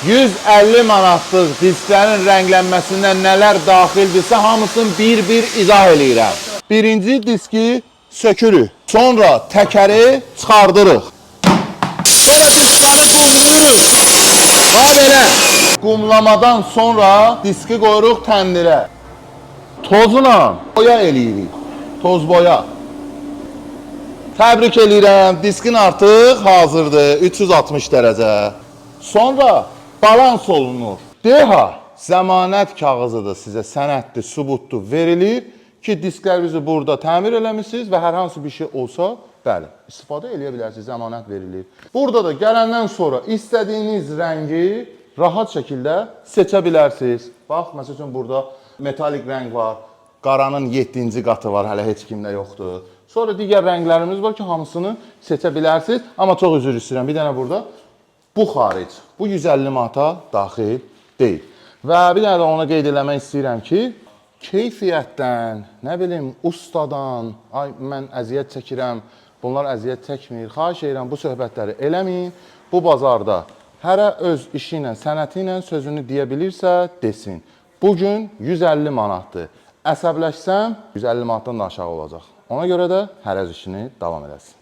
150 manatlıq disklərin rənglənməsindən nələr daxildirsə, hamısını bir-bir izah eləyirəm. Birinci diski sökürük. Sonra təkəri çıxardırıq. Sonra diskləri qumlayırıq. Bax belə. Qumlamadan sonra diski qoyuruq təndirə. Tozla boya eləyirik. Toz boya. Təbrik eləyirəm. Diskin artıq hazırdır. 360 dərəcə. Sonra balans olunur. DH zəmanət kağızıdır sizə, sənəddir, sübutdur, verilir ki, disklərinizi burada təmir eləmişsiniz və hər hansı bir şey olsa, bəli, istifadə eləyə bilərsiniz, zəmanət verilir. Burada da gələndən sonra istədiyiniz rəngi rahat şəkildə seçə bilərsiniz. Bax, məsəl üçün burada metalik rəng var, qaranın 7-ci qatı var, hələ heç kimdə yoxdur. Sonra digər rənglərimiz var ki, hamısını seçə bilərsiniz. Amma çox üzr istəyirəm, bir dənə burada bu xaric, bu 150 manata daxil deyil. Və bir dənə də ona qeyd eləmək istəyirəm ki, keyfiyyətdən, nə bilim, ustadan, ay mən əziyyət çəkirəm, bunlar əziyyət çəkmir, xahiş edirəm bu söhbətləri eləməyin. Bu bazarda hərə öz işi ilə, sənəti ilə sözünü deyə bilirsə, desin. Bugün 150 manatdır. Əsəbləşsəm, 150 manatdan da aşağı olacaq. Ona görə də hərə öz işini davam edəsin.